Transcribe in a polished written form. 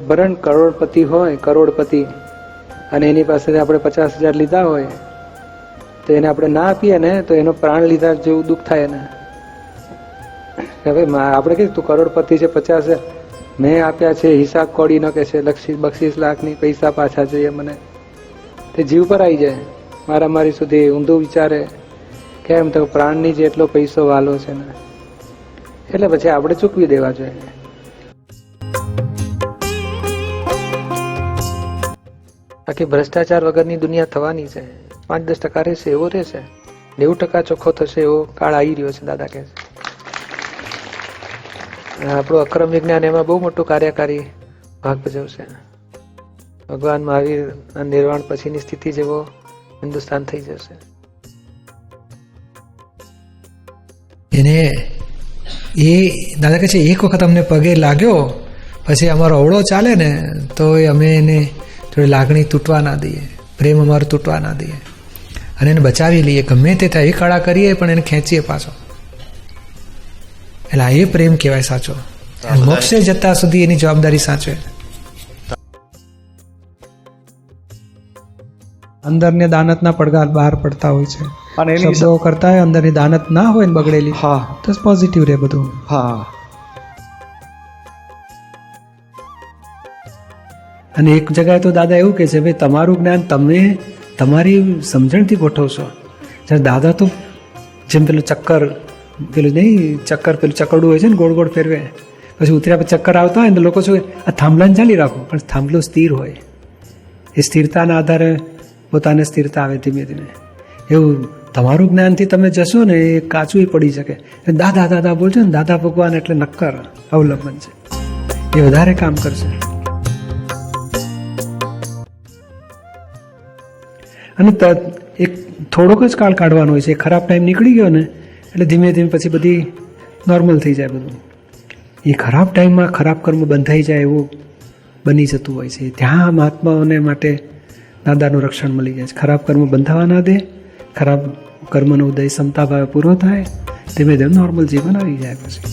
ભરણ કરોડપતિ હોય, કરોડપતિ, અને એની પાસેથી આપણે 50,000 લીધા હોય તો એને આપણે ના આપીએ ને તો એનો પ્રાણ લીધા જેવું દુઃખ થાય ને. હવે આપણે કહીએ તું કરોડપતિ છે, 50,000 મેં આપ્યા છે, હિસાબ કોડી ન કે છે, 25 લાખની પૈસા પાછા જોઈએ મને, તે જીવ પર આવી જાય. મારી સુધી ઊંધું વિચારે કેમ તો પ્રાણની જેટલો પૈસો વાલો છે ને, એટલે પછી આપણે ચૂકવી દેવા જોઈએ. બાકી ભ્રષ્ટાચાર વગરની દુનિયા થવાની છે. 5-10% રહેશે એવો રહેશે, 90% ચોખ્ખો થશે એવો કાળ આવી રહ્યો છે. દાદા કહે છે આપણું અક્રમ વિજ્ઞાન એમાં બહુ મોટું કાર્યકારી ભાગ ભજવશે. ભગવાન મહાવીર નિર્વાણ પછીની સ્થિતિ જેવો હિન્દુસ્તાન થઈ જશે. એને એ દાદા કહે છે એક વખત અમને પગે લાગ્યો પછી અમારો અવળો ચાલે ને તો અમે એને થોડી લાગણી તૂટવા ના દઈએ, પ્રેમ અમારો તૂટવા ના દઈએ અને એને બચાવી લઈએ. ગમે તે થાય એ કળા કરીએ પણ એને ખેંચીએ પાછો. એટલે એ પ્રેમ કહેવાય સાચો. મોક્ષે જતા સુધી એની જવાબદારી સાચવે. અંદરને દાનતના પડઘા બહાર પડતા હોય છે અને એની શબ્દો કરતા હોય, અંદરની દાનત ના હોય ને બગડેલી, હા તો પોઝિટિવ રહે બધું. હા. અને એક જગ્યાએ તો દાદા એવું કહે છે ભાઈ તમારું જ્ઞાન તમે તમારી સમજણથી ગોઠવશો. જ્યારે દાદા તો જેમ પેલું ચક્કર, પેલું નહીં ચક્કર, પેલું ચકરડું હોય છે ને ગોળ ગોળ ફેરવે, પછી ઉતર્યા પછી ચક્કર આવતા હોય ને તો લોકો શું આ થાંભલાને ચાલી રાખો, પણ થાંભલો સ્થિર હોય. એ સ્થિરતાના આધારે પોતાને સ્થિરતા આવે ધીમે ધીમે. એવું તમારું જ્ઞાનથી તમે જશો ને એ કાચું પડી શકે. દાદા દાદા બોલજો ને, દાદા ભગવાન એટલે નક્કર અવલંબન છે, એ વધારે કામ કરશે. અને એક થોડોક જ કાળ કાઢવાનો હોય છે. ખરાબ ટાઈમ નીકળી ગયો ને એટલે ધીમે ધીમે પછી બધી નોર્મલ થઈ જાય બધું. એ ખરાબ ટાઈમમાં ખરાબ કર્મ બંધાઈ જાય એવું બની જતું હોય છે. ત્યાં મહાત્માઓને માટે દાદાનું રક્ષણ મળી જાય છે. ખરાબ કર્મ બંધાવા ના દે, ખરાબ કર્મનો ઉદય ક્ષમતા ભાવે પૂરો થાય, ધીમે ધીમે નોર્મલ જીવન આવી જાય પછી.